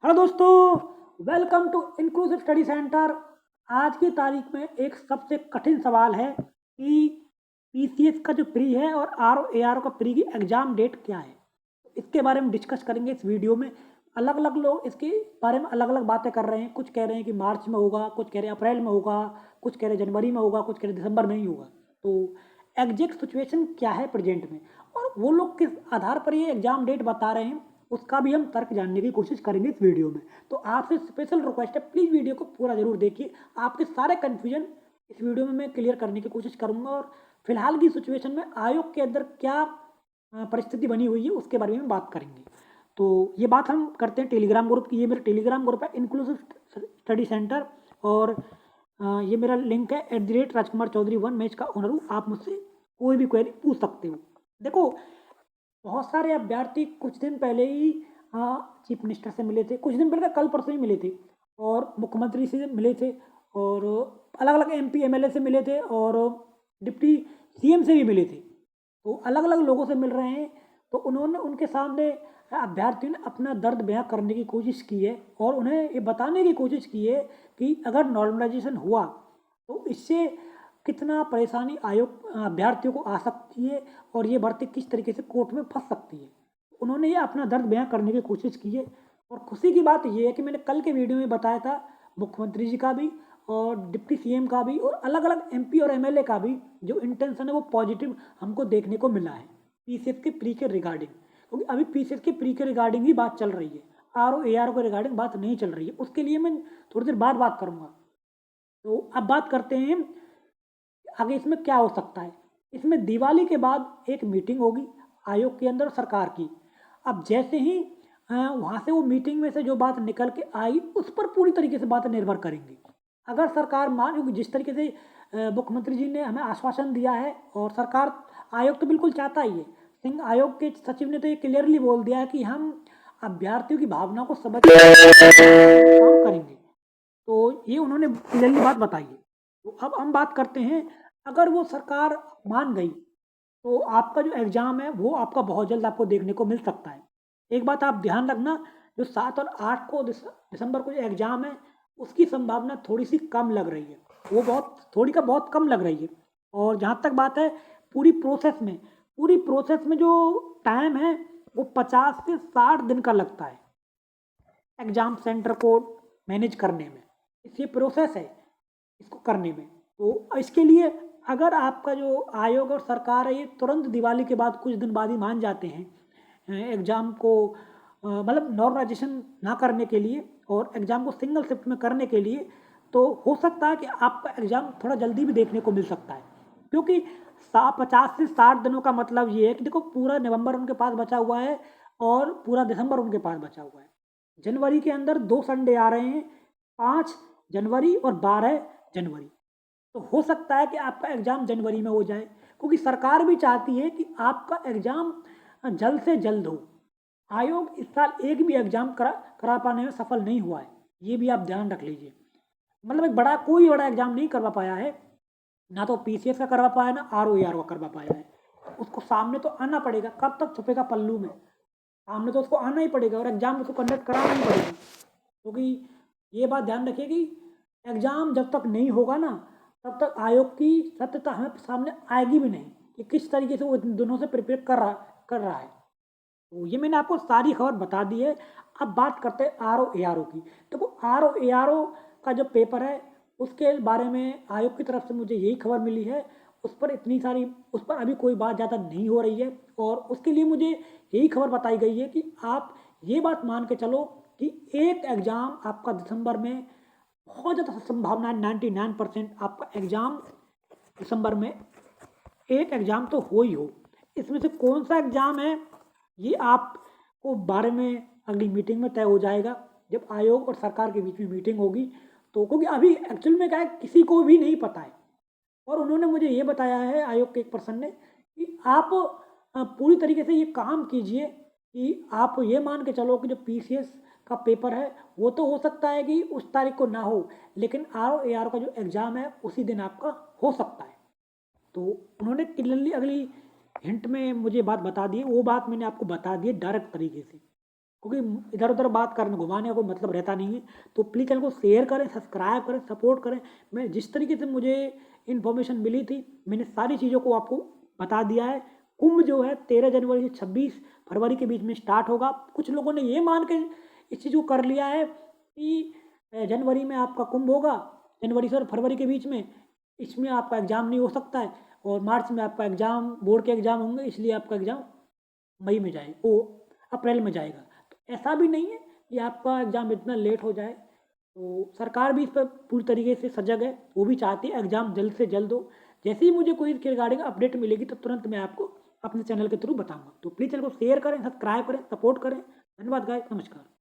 Hello दोस्तों, welcome to inclusive study centre. आज की तारीख में एक सबसे कठिन सवाल है कि पीसीएस का जो प्री है और आरओ एआरओ का प्री की एग्ज़ाम डेट क्या है। इसके बारे में डिस्कस करेंगे इस वीडियो में। अलग अलग लोग इसके बारे में अलग अलग बातें कर रहे हैं। कुछ कह रहे हैं कि मार्च में होगा, कुछ कह रहे हैं अप्रैल में होगा, कुछ कह रहे हैं जनवरी में होगा, कुछ कह रहे हैं दिसंबर में ही होगा। तो एग्जैक्ट सिचुएशन क्या है प्रेजेंट में, और वो लोग किस आधार पर ये एग्ज़ाम डेट बता रहे हैं, उसका भी हम तर्क जानने की कोशिश करेंगे इस वीडियो में। तो आपसे स्पेशल रिक्वेस्ट है, प्लीज़ वीडियो को पूरा ज़रूर देखिए। आपके सारे कन्फ्यूजन इस वीडियो में मैं क्लियर करने की कोशिश करूँगा, और फिलहाल की सिचुएशन में आयोग के अंदर क्या परिस्थिति बनी हुई है उसके बारे में बात करेंगे। तो ये बात हम करते हैं टेलीग्राम ग्रुप की। ये मेरा टेलीग्राम ग्रुप है इंक्लूसिव स्टडी सेंटर, और ये मेरा लिंक है @राजकुमार चौधरी 1। मैं इसका ओनर हूँ। आप मुझसे कोई भी क्वेरी पूछ सकते हो। देखो, बहुत सारे अभ्यर्थी कुछ दिन पहले ही चीफ मिनिस्टर से मिले थे, कुछ दिन पहले कल परसों ही मिले थे, और मुख्यमंत्री से मिले थे, और अलग अलग एमपी एमएलए से मिले थे, और डिप्टी सीएम से भी मिले थे। तो अलग अलग लोगों से मिल रहे हैं। तो उन्होंने उनके सामने अभ्यर्थियों ने अपना दर्द बयां करने की कोशिश की है, और उन्हें ये बताने की कोशिश की है कि अगर नॉर्मलाइजेशन हुआ तो इससे कितना परेशानी आयोग अभ्यर्थियों को आ सकती है, और ये भर्ती किस तरीके से कोर्ट में फंस सकती है। उन्होंने ये अपना दर्द बयां करने की कोशिश की है। और खुशी की बात ये है कि मैंने कल के वीडियो में बताया था, मुख्यमंत्री जी का भी और डिप्टी सीएम का भी और अलग अलग एमपी और एमएलए का भी जो इंटेंशन है वो पॉजिटिव हमको देखने को मिला है पीसीएस के प्री के रिगार्डिंग। क्योंकि अभी पीसीएस के प्री के रिगार्डिंग ही बात चल रही है, आरओ एआरओ के रिगार्डिंग बात नहीं चल रही है। उसके लिए मैं थोड़ी देर बाद बात करूँगा। तो अब बात करते हैं आगे इसमें क्या हो सकता है। इसमें दिवाली के बाद एक मीटिंग होगी आयोग के अंदर सरकार की। अब जैसे ही वहाँ से वो मीटिंग में से जो बात निकल के आई उस पर पूरी तरीके से बातें निर्भर करेंगी। अगर सरकार मान, क्योंकि जिस तरीके से मुख्यमंत्री जी ने हमें आश्वासन दिया है, और सरकार आयोग तो बिल्कुल चाहता ही है। सिंह आयोग के सचिव ने तो ये क्लियरली बोल दिया है कि हम अभ्यर्थियों की भावनाओं को समझ काम करेंगे। तो ये उन्होंने क्लियरली बात बताई है। तो अब हम बात करते हैं, अगर वो सरकार मान गई तो आपका जो एग्ज़ाम है वो आपका बहुत जल्द आपको देखने को मिल सकता है। एक बात आप ध्यान रखना, जो 7 और 8 को दिसंबर को जो एग्ज़ाम है उसकी संभावना थोड़ी सी कम लग रही है। वो बहुत थोड़ी का बहुत कम लग रही है। और जहाँ तक बात है पूरी प्रोसेस में जो टाइम है वो 50 से 60 दिन का लगता है एग्ज़ाम सेंटर को मैनेज करने में। ये प्रोसेस है इसको करने में। तो इसके लिए अगर आपका जो आयोग और सरकार है ये तुरंत दिवाली के बाद कुछ दिन बाद ही मान जाते हैं एग्ज़ाम को, मतलब नॉर्मलाइजेशन ना करने के लिए और एग्ज़ाम को सिंगल शिफ्ट में करने के लिए, तो हो सकता है कि आपका एग्ज़ाम थोड़ा जल्दी भी देखने को मिल सकता है। क्योंकि 50 से 60 दिनों का मतलब ये है कि देखो, पूरा नवंबर उनके पास बचा हुआ है और पूरा दिसंबर उनके पास बचा हुआ है। जनवरी के अंदर 2 संडे आ रहे हैं, 5 जनवरी और 12 जनवरी। तो हो सकता है कि आपका एग्ज़ाम जनवरी में हो जाए, क्योंकि सरकार भी चाहती है कि आपका एग्ज़ाम जल्द से जल्द हो। आयोग इस साल एक भी एग्ज़ाम करा पाने में सफल नहीं हुआ है, ये भी आप ध्यान रख लीजिए। मतलब एक कोई बड़ा एग्ज़ाम नहीं करवा पाया है, ना तो पीसीएस का करवा पाया, ना आरओ एआरओ का करवा पाया है। उसको सामने तो आना पड़ेगा, कब तक छुपेगा पल्लू में, सामने तो उसको आना ही पड़ेगा और एग्ज़ाम उसको कंडक्ट कराना ही पड़ेगा। क्योंकि ये बात ध्यान रखिए कि एग्ज़ाम जब तक नहीं होगा ना, तब तक आयोग की सत्यता हमें सामने आएगी भी नहीं कि किस तरीके से वो इन दोनों से प्रिपेयर कर रहा है। तो ये मैंने आपको सारी खबर बता दी है। अब बात करते हैं R O A R O की। देखो, R O A R O का जो पेपर है उसके बारे में आयोग की तरफ से मुझे यही खबर मिली है। उस पर अभी कोई बात ज़्यादा नहीं हो रही है, और उसके लिए मुझे यही खबर बताई गई है कि आप ये बात मान के चलो कि एक एग्ज़ाम आपका दिसंबर में, बहुत ज़्यादा संभावना है, 99% आपका एग्ज़ाम दिसंबर में एक एग्ज़ाम तो हो ही हो। इसमें से कौन सा एग्ज़ाम है ये आपको बारे में अगली मीटिंग में तय हो जाएगा, जब आयोग और सरकार के बीच में मीटिंग होगी। तो क्योंकि अभी एक्चुअल में क्या है, किसी को भी नहीं पता है। और उन्होंने मुझे ये बताया है, आयोग के एक पर्सन ने, कि आप पूरी तरीके से ये काम कीजिए कि आप ये मान के चलो कि जो पीसीएस का पेपर है वो तो हो सकता है कि उस तारीख को ना हो, लेकिन आर ओ ए आर का जो एग्ज़ाम है उसी दिन आपका हो सकता है। तो उन्होंने क्लियरली अगली हिंट में मुझे बात बता दी, वो बात मैंने आपको बता दी डायरेक्ट तरीके से। क्योंकि इधर उधर बात करने घुमाने का कोई मतलब रहता नहीं है। तो प्लीज़ चैनल को शेयर करें, सब्सक्राइब करें, सपोर्ट करें। मैं जिस तरीके से मुझे इन्फॉर्मेशन मिली थी मैंने सारी चीज़ों को आपको बता दिया है। कुंभ जो है 13 जनवरी से 26 फरवरी के बीच में स्टार्ट होगा। कुछ लोगों ने ये मान के इस चीज़ को कर लिया है कि जनवरी में आपका कुंभ होगा, जनवरी से और फरवरी के बीच में, इसमें आपका एग्ज़ाम नहीं हो सकता है, और मार्च में आपका एग्ज़ाम बोर्ड के एग्ज़ाम होंगे, इसलिए आपका एग्ज़ाम मई में जाए वो अप्रैल में जाएगा। तो ऐसा भी नहीं है कि आपका एग्ज़ाम इतना लेट हो जाए। तो सरकार भी इस पर पूरी तरीके से सजग है, वो भी चाहती है एग्ज़ाम जल्द से जल्द हो। जैसे ही मुझे कोई इसके रिगार्डिंग अपडेट मिलेगी तो तुरंत मैं आपको अपने चैनल के थ्रू बताऊँगा। तो प्लीज़ चैनल को शेयर करें, सब्सक्राइब करें, सपोर्ट करें। धन्यवाद गाइस, नमस्कार।